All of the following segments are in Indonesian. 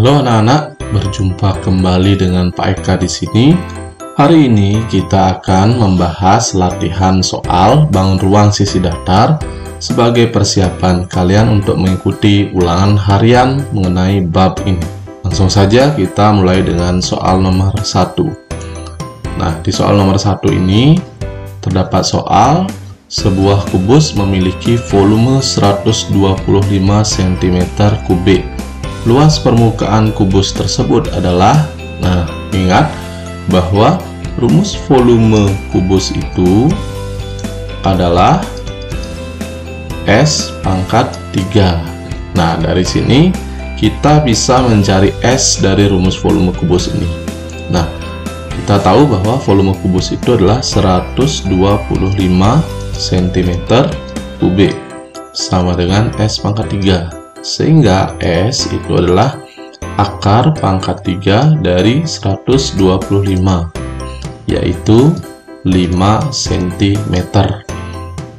Halo anak-anak, berjumpa kembali dengan Pak Eka di sini. Hari ini kita akan membahas latihan soal bangun ruang sisi datar sebagai persiapan kalian untuk mengikuti ulangan harian mengenai bab ini. Langsung saja kita mulai dengan soal nomor 1. Nah, di soal nomor 1 ini terdapat soal sebuah kubus memiliki volume 125 cm3. Luas permukaan kubus tersebut adalah, nah ingat bahwa rumus volume kubus itu adalah S pangkat 3. Nah, dari sini kita bisa mencari S dari rumus volume kubus ini. Nah, kita tahu bahwa volume kubus itu adalah 125 cm3 sama dengan S pangkat 3. Sehingga S itu adalah akar pangkat 3 dari 125, yaitu 5 cm.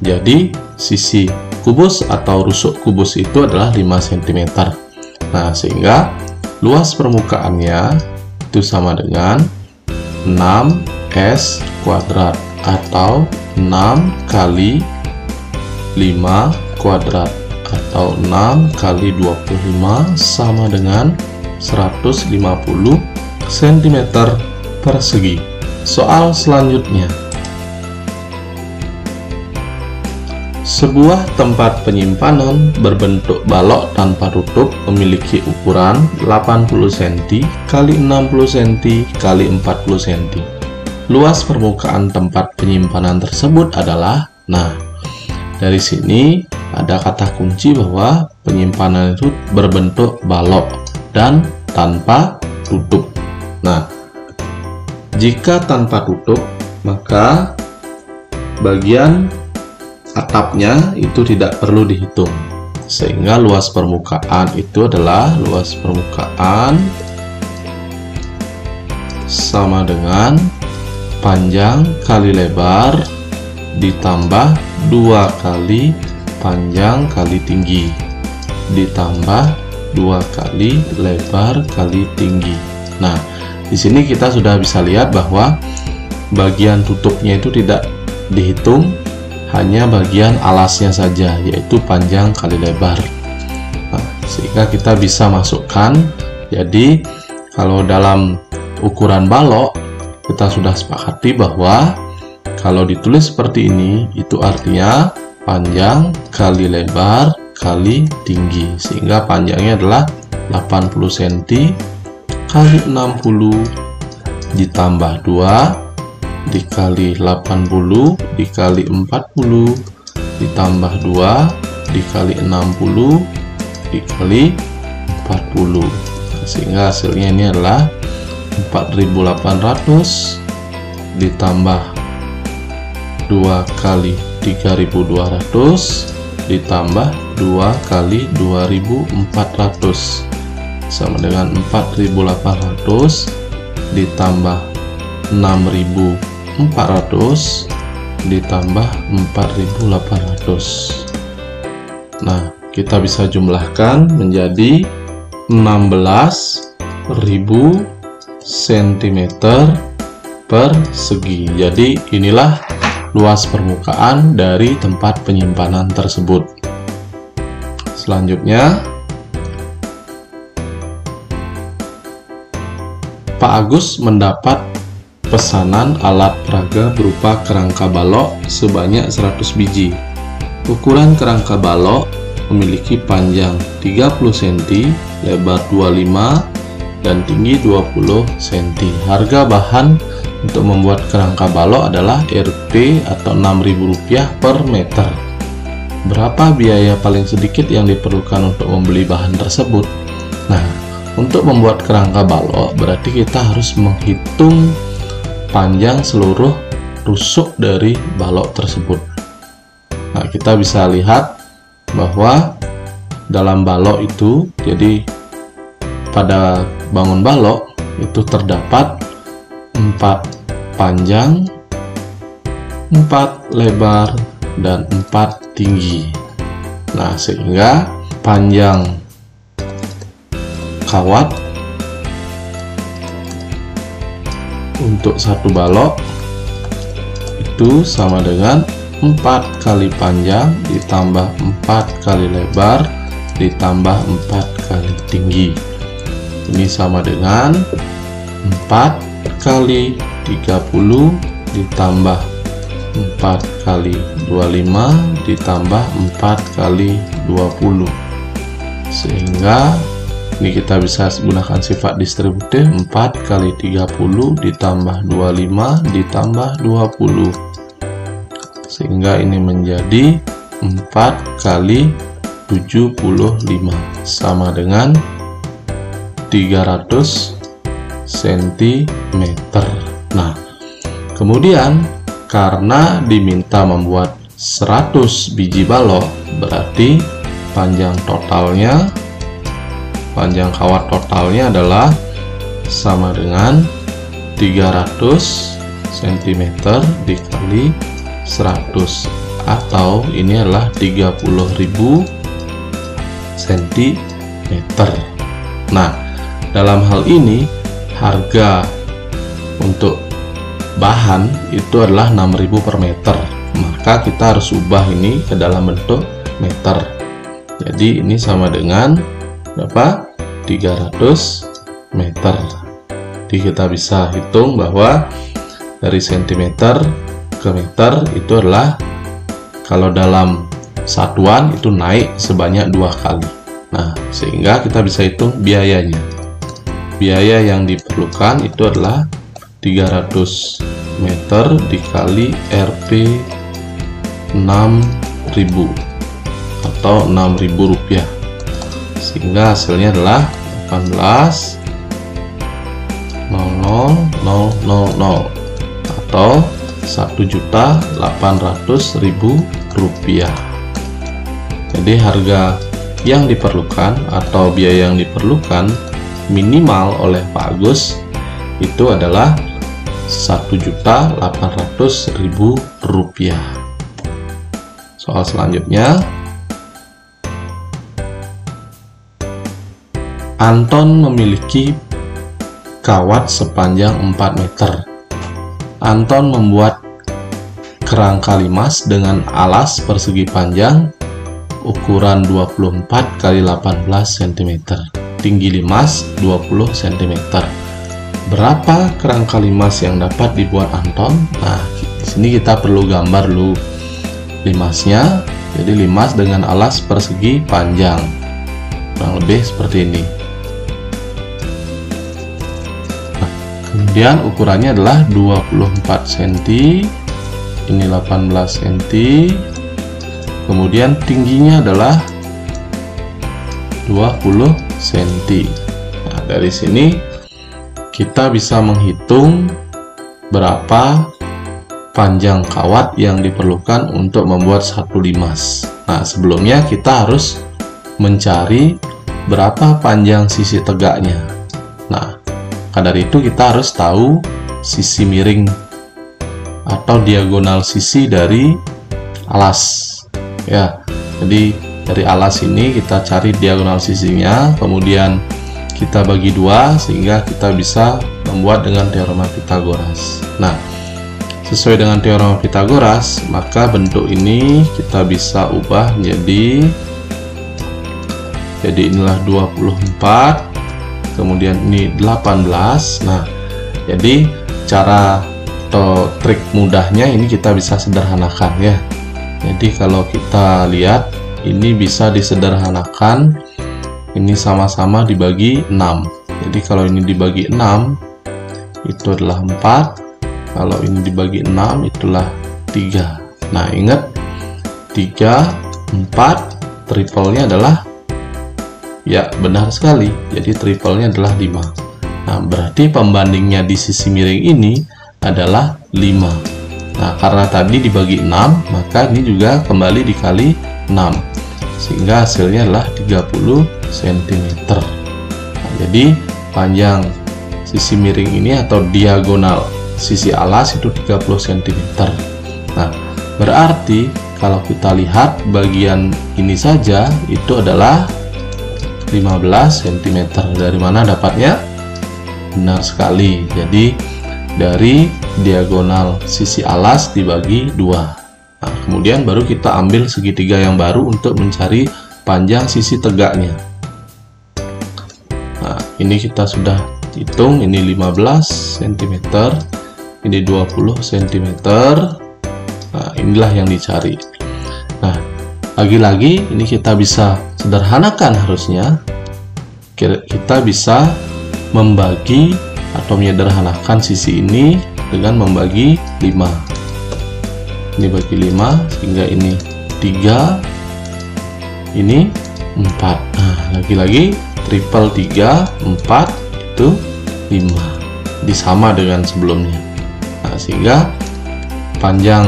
Jadi sisi kubus atau rusuk kubus itu adalah 5 cm. Nah, sehingga luas permukaannya itu sama dengan 6S kuadrat atau 6 kali 5 kuadrat atau 6 kali 25 sama dengan 150 cm persegi. Soal selanjutnya. Sebuah tempat penyimpanan berbentuk balok tanpa tutup memiliki ukuran 80 cm kali 60 cm kali 40 cm. Luas permukaan tempat penyimpanan tersebut adalah, nah, dari sini ada kata kunci bahwa penyimpanan itu berbentuk balok dan tanpa tutup. Nah, jika tanpa tutup, maka bagian atapnya itu tidak perlu dihitung. Sehingga luas permukaan itu adalah luas permukaan sama dengan panjang kali lebar ditambah 2 kali panjang kali tinggi ditambah 2 kali lebar kali tinggi. Nah, di sini kita sudah bisa lihat bahwa bagian tutupnya itu tidak dihitung, hanya bagian alasnya saja, yaitu panjang kali lebar. Nah, sehingga kita bisa masukkan. Jadi kalau dalam ukuran balok kita sudah sepakati bahwa kalau ditulis seperti ini itu artinya panjang kali lebar kali tinggi, sehingga panjangnya adalah 80 cm kali 60 ditambah 2 dikali 80 dikali 40 ditambah 2 dikali 60 dikali 40, sehingga hasilnya ini adalah 4800 ditambah 2 kali 3200 ditambah 2 kali 2400 sama dengan 4800 ditambah 6400 ditambah 4800. Nah, kita bisa jumlahkan menjadi 16.000 cm persegi. Jadi inilah luas permukaan dari tempat penyimpanan tersebut. Selanjutnya, Pak Agus mendapat pesanan alat peraga berupa kerangka balok sebanyak 100 biji. Ukuran kerangka balok memiliki panjang 30 cm, lebar 25 dan tinggi 20 cm. Harga bahan untuk membuat kerangka balok adalah Rp atau Rp6.000 per meter. Berapa biaya paling sedikit yang diperlukan untuk membeli bahan tersebut? Nah, untuk membuat kerangka balok berarti kita harus menghitung panjang seluruh rusuk dari balok tersebut. Nah, kita bisa lihat bahwa dalam balok itu, jadi pada bangun balok itu terdapat 4 panjang, 4 lebar, dan 4 tinggi. Nah, sehingga panjang kawat untuk satu balok itu sama dengan 4 kali panjang ditambah 4 kali lebar ditambah 4 kali tinggi. Ini sama dengan 4 kali 30 ditambah 4 kali 25 ditambah 4 kali 20, sehingga ini kita bisa gunakan sifat distributif 4 kali 30 ditambah 25 ditambah 20, sehingga ini menjadi 4 kali 75 sama dengan 300 cm. Nah, kemudian karena diminta membuat 100 biji balok, berarti panjang kawat totalnya adalah sama dengan 300 cm dikali 100, atau ini adalah 30.000 cm. Nah, dalam hal ini harga untuk bahan itu adalah 6.000 per meter, maka kita harus ubah ini ke dalam bentuk meter. Jadi ini sama dengan berapa? 300 meter. Jadi kita bisa hitung bahwa dari cm ke meter itu adalah, kalau dalam satuan itu naik sebanyak 2 kali. Nah, sehingga kita bisa hitung biayanya. Biaya yang diperlukan itu adalah 300 meter dikali Rp 6.000 atau Rp6.000, sehingga hasilnya adalah 18.000.000 atau Rp1.800.000. Jadi harga yang diperlukan atau biaya yang diperlukan minimal oleh Pak Agus itu adalah Rp1.800.000. Soal selanjutnya, Anton memiliki kawat sepanjang 4 meter. Anton membuat kerangka limas dengan alas persegi panjang ukuran 24 x 18 cm, tinggi limas 20 cm. Berapa kerangka limas yang dapat dibuat Anton? Nah, di sini kita perlu gambar dulu limasnya. Jadi limas dengan alas persegi panjang kurang lebih seperti ini. Nah, kemudian ukurannya adalah 24 cm, ini 18 cm, kemudian tingginya adalah 20 cm. Nah, dari sini kita bisa menghitung berapa panjang kawat yang diperlukan untuk membuat satu limas. Nah, sebelumnya kita harus mencari berapa panjang sisi tegaknya. Nah, dari itu kita harus tahu sisi miring atau diagonal sisi dari alas. Ya, jadi dari alas ini kita cari diagonal sisinya, kemudian kita bagi 2 sehingga kita bisa membuat dengan teorema Pythagoras. Nah, sesuai dengan teorema Pythagoras, maka bentuk ini kita bisa ubah jadi inilah 24, kemudian ini 18. Nah, jadi cara atau trik mudahnya ini kita bisa sederhanakan ya. Jadi kalau kita lihat ini bisa disederhanakan, ini sama-sama dibagi 6. Jadi kalau ini dibagi 6 itu adalah 4, kalau ini dibagi 6 itulah 3. Nah, ingat 3, 4, triplenya adalah, ya benar sekali, jadi triplenya adalah 5. Nah, berarti pembandingnya di sisi miring ini adalah 5. Nah, karena tadi dibagi 6, maka ini juga kembali dikali 6, sehingga hasilnya adalah 30 cm. Nah, jadi panjang sisi miring ini atau diagonal sisi alas itu 30 cm. Nah, berarti kalau kita lihat bagian ini saja itu adalah 15 cm. Dari mana dapatnya? Benar sekali. Jadi dari diagonal sisi alas dibagi 2. Nah, kemudian baru kita ambil segitiga yang baru untuk mencari panjang sisi tegaknya. Nah, ini kita sudah hitung, ini 15 cm, ini 20 cm. Nah, inilah yang dicari. Nah, lagi-lagi ini kita bisa sederhanakan harusnya. Kita bisa membagi atau menyederhanakan sisi ini dengan membagi 5. Ini bagi 5 sehingga ini 3, ini 4. Nah, lagi-lagi triple 3, 4 itu 5. Ini sama dengan sebelumnya. Nah, sehingga panjang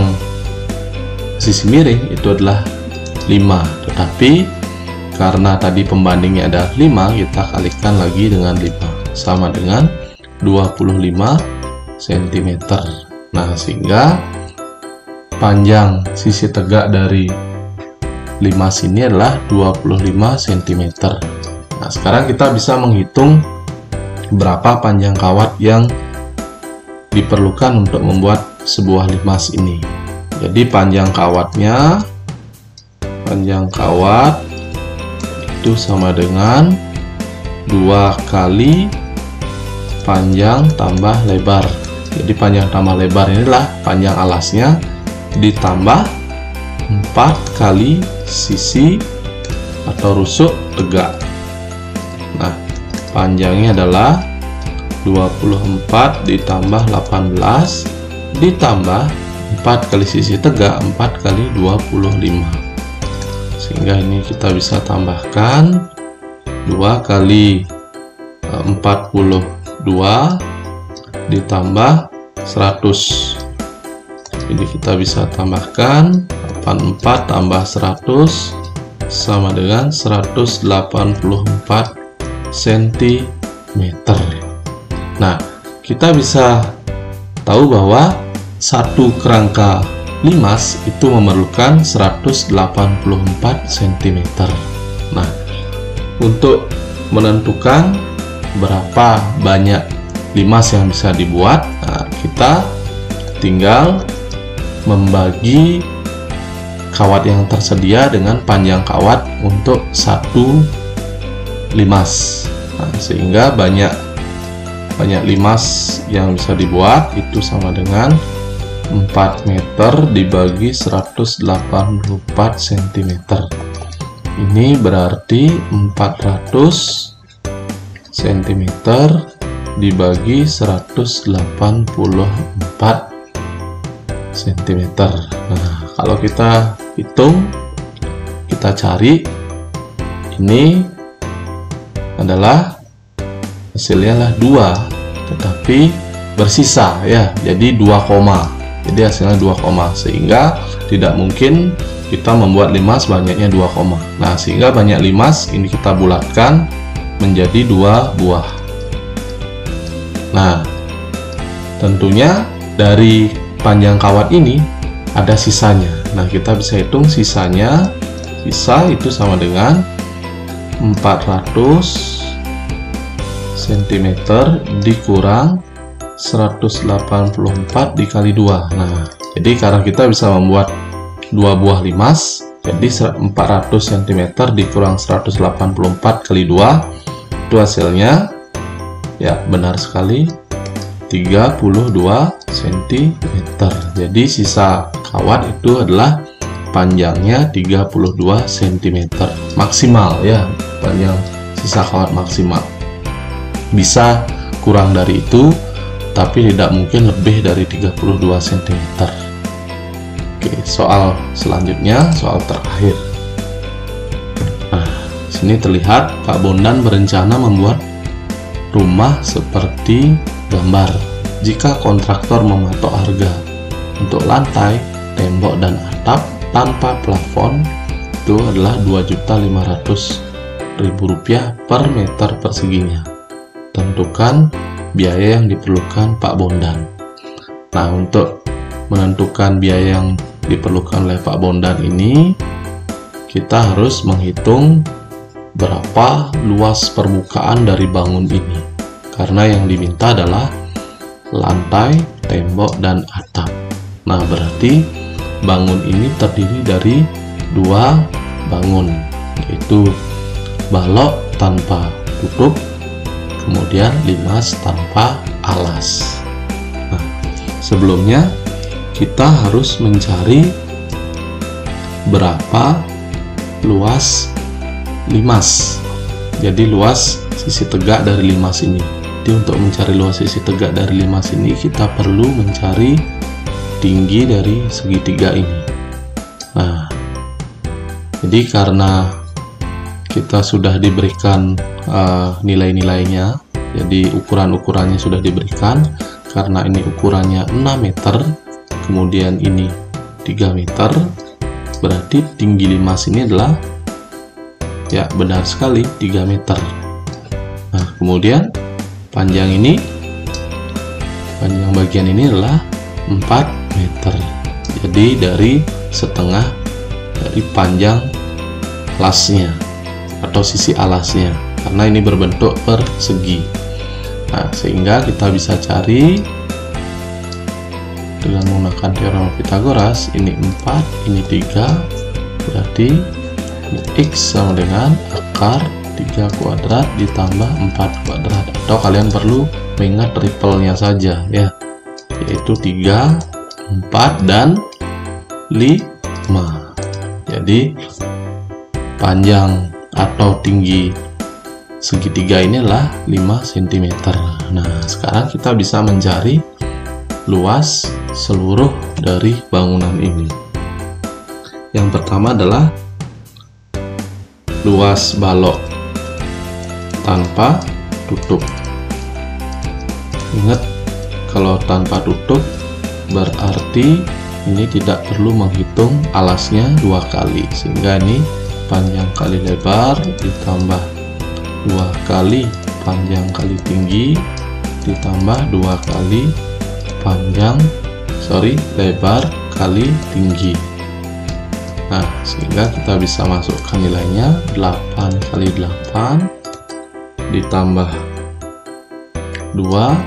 sisi miring itu adalah 5, tetapi karena tadi pembandingnya ada 5, kita kalikan lagi dengan 5, sama dengan 25 cm. Nah, sehingga panjang sisi tegak dari 5 sini adalah 25 cm. Nah, sekarang kita bisa menghitung berapa panjang kawat yang diperlukan untuk membuat sebuah limas ini. Jadi panjang kawat itu sama dengan 2 kali panjang tambah lebar. Jadi panjang tambah lebar inilah panjang alasnya ditambah 4 kali sisi atau rusuk tegak. Nah, panjangnya adalah 24 ditambah 18 ditambah 4 kali sisi tegak, 4 kali 25. Sehingga ini kita bisa tambahkan 2 kali 42 ditambah 100. Jadi kita bisa tambahkan 84 tambah 100 sama dengan 184 cm. Nah, kita bisa tahu bahwa satu kerangka limas itu memerlukan 184 cm. Nah, untuk menentukan berapa banyak limas yang bisa dibuat, nah, kita tinggal membagi kawat yang tersedia dengan panjang kawat untuk satu limas. Nah, sehingga banyak limas yang bisa dibuat itu sama dengan 4 meter dibagi 184 cm. Ini berarti 400 cm dibagi 184 cm. Nah, kalau kita hitung, kita cari, ini adalah hasilnya lah 2, tetapi bersisa ya, jadi 2, jadi hasilnya 2, sehingga tidak mungkin kita membuat limas banyaknya 2, nah sehingga banyak limas ini kita bulatkan menjadi 2 buah. Nah, tentunya dari panjang kawat ini ada sisanya. Nah, kita bisa hitung sisanya. Sisa itu sama dengan 400 cm dikurang 184 dikali 2. Nah, jadi karena kita bisa membuat 2 buah limas, jadi 400 cm dikurang 184 kali 2, itu hasilnya ya benar sekali 32 cm. Jadi sisa kawat itu adalah panjangnya 32 cm maksimal ya, panjang sisa kawat maksimal. Bisa kurang dari itu, tapi tidak mungkin lebih dari 32 cm. Oke, soal selanjutnya, soal terakhir. Nah, sini terlihat Pak Bondan berencana membuat rumah seperti gambar. Jika kontraktor mematok harga untuk lantai, tembok, dan atap tanpa plafon itu adalah Rp2.500.000 per meter perseginya. Tentukan biaya yang diperlukan Pak Bondan. Nah, untuk menentukan biaya yang diperlukan oleh Pak Bondan ini, kita harus menghitung berapa luas permukaan dari bangun ini, karena yang diminta adalah lantai, tembok, dan atap. Nah, berarti bangun ini terdiri dari dua bangun, yaitu balok tanpa tutup, kemudian limas tanpa alas. Nah, sebelumnya kita harus mencari berapa luas limas. Jadi luas sisi tegak dari limas ini. Jadi untuk mencari luas sisi tegak dari limas ini, kita perlu mencari tinggi dari segitiga ini. Nah, jadi karena kita sudah diberikan nilai-nilainya, jadi ukuran-ukurannya sudah diberikan. Karena ini ukurannya 6 meter, kemudian ini 3 meter, berarti tinggi limas ini adalah, ya benar sekali, 3 meter. Nah, kemudian panjang bagian ini adalah 4 meter. Jadi dari setengah dari panjang alasnya atau sisi alasnya, karena ini berbentuk persegi. Nah, sehingga kita bisa cari dengan menggunakan teorema Pythagoras. Ini 4, ini 3, berarti X sama dengan akar 3 kuadrat ditambah 4 kuadrat, atau kalian perlu mengingat triple-nya saja ya, yaitu 3, 4, dan 5. Jadi panjang atau tinggi segitiga ini adalah 5 cm. Nah, sekarang kita bisa mencari luas seluruh dari bangunan ini. Yang pertama adalah luas balok tanpa tutup. Ingat, kalau tanpa tutup berarti ini tidak perlu menghitung alasnya 2 kali, sehingga ini panjang kali lebar ditambah 2 kali panjang kali tinggi ditambah 2 kali lebar kali tinggi. Nah, sehingga kita bisa masukkan nilainya 8 kali 8 ditambah 2,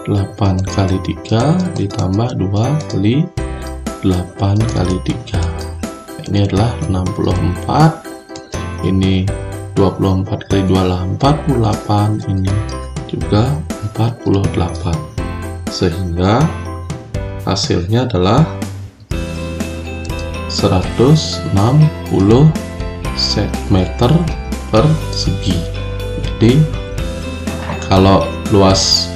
8 kali 3 ditambah 2 kali 8 kali 3. Ini adalah 64. Ini 24 kali 2 adalah 48, ini juga 48, sehingga hasilnya adalah 160 meter persegi. Jadi kalau luas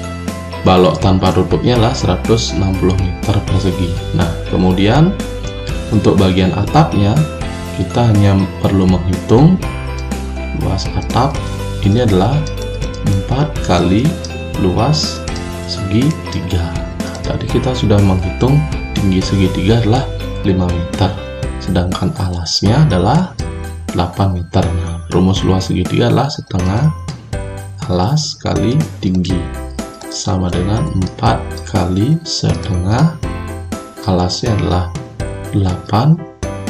balok tanpa tutupnya adalah 160 meter persegi. Nah, kemudian untuk bagian atapnya kita hanya perlu menghitung luas atap ini adalah 4 kali luas segitiga. Nah, tadi kita sudah menghitung tinggi segitiga adalah 5 meter, sedangkan alasnya adalah 8 meter. Nah, rumus luas segitiga adalah setengah alas kali tinggi sama dengan 4 kali setengah alasnya adalah 8,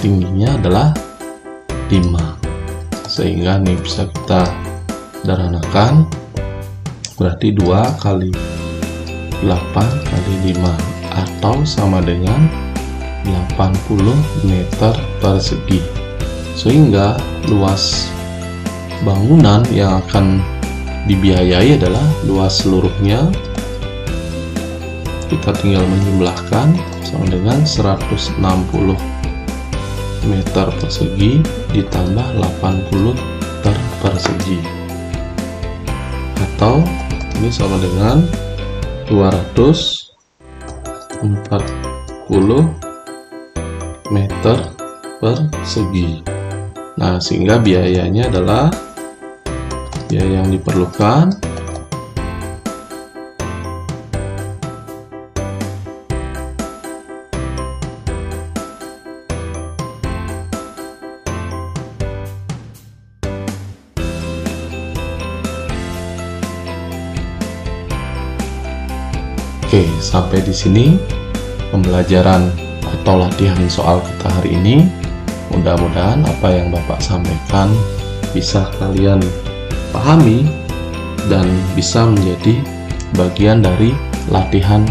tingginya adalah 5. Sehingga ini bisa kita sederhanakan, berarti 2 kali 8 kali 5 atau sama dengan 80 meter persegi. Sehingga luas bangunan yang akan dibiayai adalah luas seluruhnya, kita tinggal menjumlahkan, sama dengan 160 meter persegi ditambah 80 meter persegi, atau ini sama dengan 240 meter persegi. Nah, sehingga biayanya adalah biaya yang diperlukan Oke, sampai di sini pembelajaran atau latihan soal kita hari ini. Mudah-mudahan apa yang Bapak sampaikan bisa kalian pahami dan bisa menjadi bagian dari latihan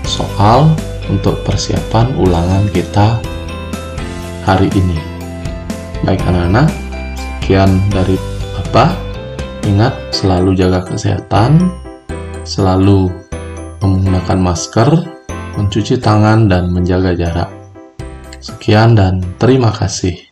soal untuk persiapan ulangan kita hari ini. Baik anak-anak, sekian dari Bapak. Ingat, selalu jaga kesehatan, selalu menggunakan masker, mencuci tangan, dan menjaga jarak. Sekian dan terima kasih.